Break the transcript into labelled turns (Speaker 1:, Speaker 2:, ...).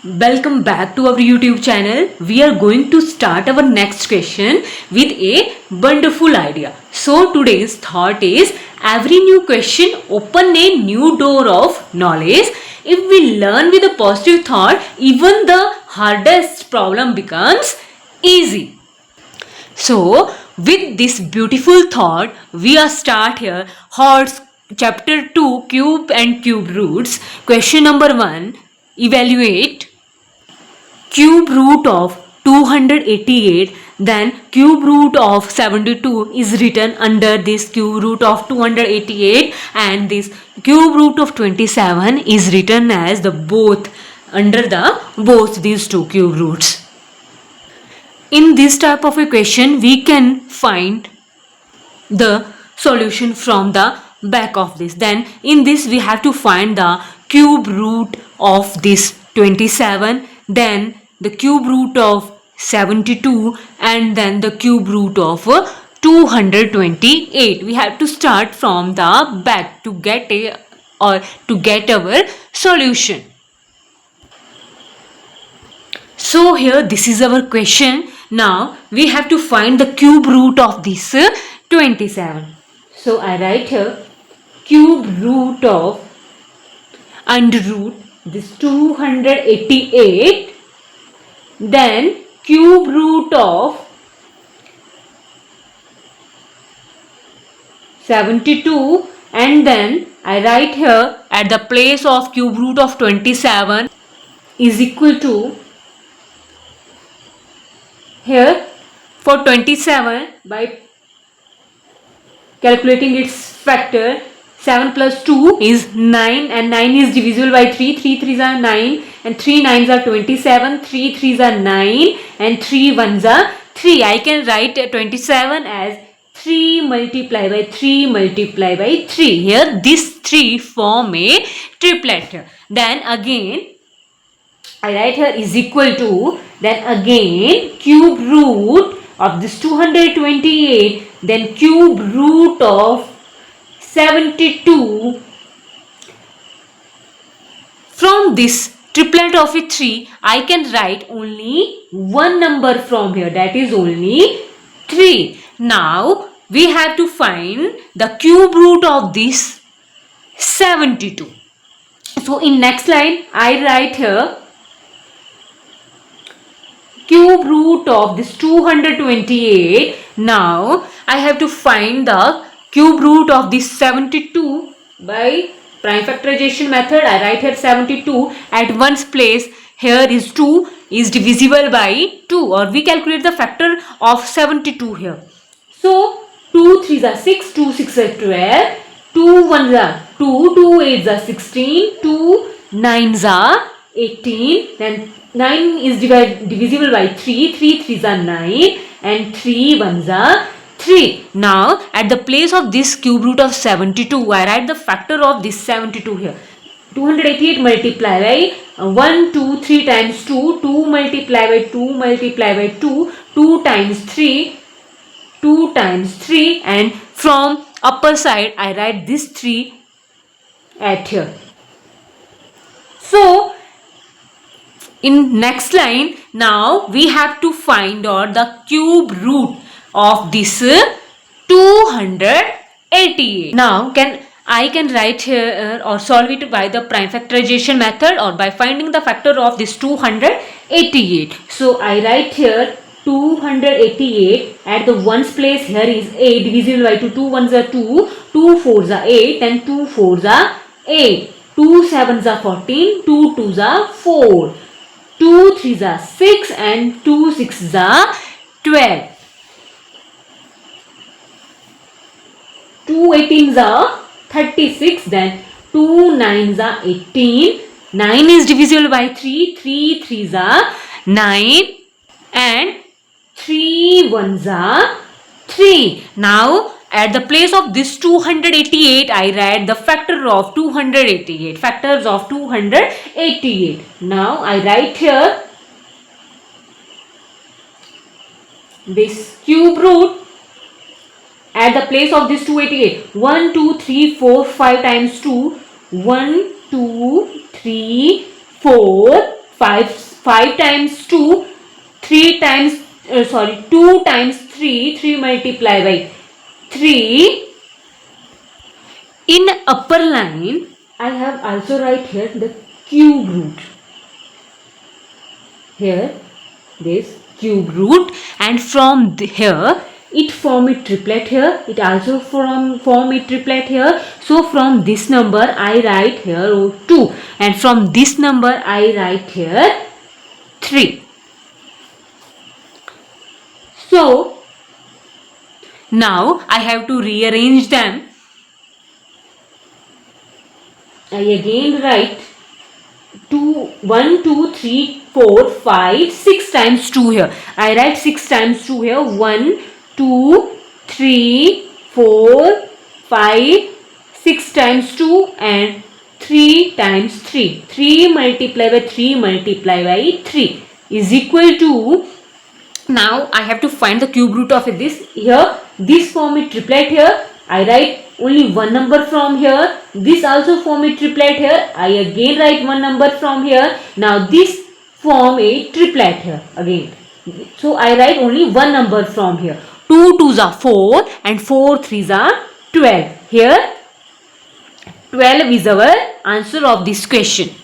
Speaker 1: Welcome back to our YouTube channel. We are going to start our next question with a wonderful idea. So today's thought is every new question open a new door of knowledge. If we learn with a positive thought, even the hardest problem becomes easy. So with this beautiful thought, we are start here Hort's chapter 2 cube and cube roots. Question number 1, evaluate cube root of 288, then cube root of 72 is written under this cube root of 288, and this cube root of 27 is written as the both under the both these two cube roots. In this type of equation we can find the solution from the back of this. Then in this we have to find the cube root of this 27, then the cube root of 72, and then the cube root of 228. We have to start from the back to get our solution. So here this is our question. Now we have to find the cube root of this 27. So I write here cube root of under root this 288, then cube root of 72, and then I write here at the place of cube root of 27 is equal to, here for 27 by calculating its factor, 7 plus 2 is 9, and 9 is divisible by 3. 3 3s are 9, and 3 9s are 27. 3 3s are 9, and 3 1s are 3. I can write 27 as 3 multiplied by 3 multiplied by 3. Here this 3 form a triplet. Then again I write here is equal to, then again cube root of this 228, then cube root of 72. From this triplet of a 3, I can write only one number from here, that is only 3. Now we have to find the cube root of this 72. So in next line I write here cube root of this 228. Now I have to find the cube root of this 72 by prime factorization method. I write here 72 at one's place. Here is 2 is divisible by 2, or we calculate the factor of 72 here. So 2 3s are 6, 2 6 are 12, 2 1s are 2, 2 8s are 16, 2 9s are 18, then 9 is divisible by 3, 3 3s are 9, and 3 1s are 3. Now at the place of this cube root of 72, I write the factor of this 72 here. 288 multiplied by 1 2 3 times 2, 2 multiplied by 2 multiplied by 2, 2 times 3, 2 times 3, and from upper side I write this 3 at here. So in next line now we have to find out the cube root of this 288. Now I can write here or solve it by the prime factorization method or by finding the factor of this 288. So I write here 288 at the ones place. Here is 8 divisible by 2. 2 1s are 2, 2 4s are 8, and 2 4s are 8. 2 7s are 14, 2 2s are 4, 2 3s are 6, and 2 6s are 12. 2 18s are 36, then 2 9s are 18. 9 is divisible by 3, 3 3s are 9, and 3 1s are 3. Now at the place of this 288, I write the factor of 288, factors of 288. Now I write here this cube root at the place of this 288. 1 2 3 4 5 times 2, 1 2 3 4 5 times 2, 3 times 2 times 3, 3 multiplied by 3. In upper line, I have also write here the cube root. Here, this cube root, and from here, it form a triplet here. It also form a triplet here. So from this number, I write here 2, and from this number, I write here 3. So now I have to rearrange them. I again write 1, 2, 3, 4, 5, 6 times 2 here. I write 6 times 2 here. 1, 2, 3, 4, 5, 6 times 2 and 3 times 3. 3 multiplied by 3 multiplied by 3 is equal to, now I have to find the cube root of this. Here, this form a triplet here. I write only one number from here. This also form a triplet here. I again write one number from here. Now this form a triplet here again. So I write only one number from here. 2 2s are 4 and 4 3s are 12. Here 12 is our answer of this question.